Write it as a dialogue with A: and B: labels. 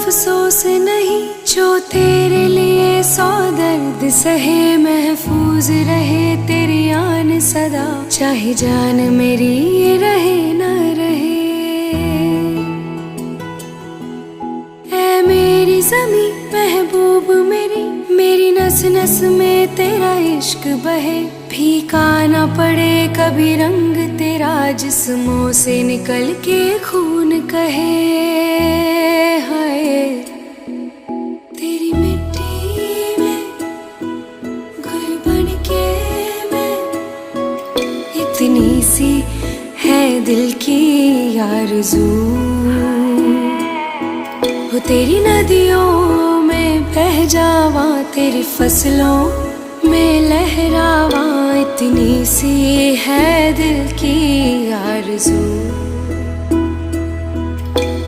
A: अफसोस नहीं जो तेरे लिए सौ दर्द सहे, महफूज रहे तेरी आन सदा, चाहे जान मेरी रहे न रहे। ऐ मेरी ज़मीं महबूब मेरी, मेरी नस नस में तेरा इश्क बहे, फीका ना पड़े कभी रंग तेरा, जिस्मों से निकल के खून कहे। हाय तेरी मिट्टी में गुल बन के मैं, इतनी सी है दिल की आरज़ू, हो तेरी नदियों में बह जावा, तेरी फसलों में लहरावा, इतनी सी है दिल की आरज़ू।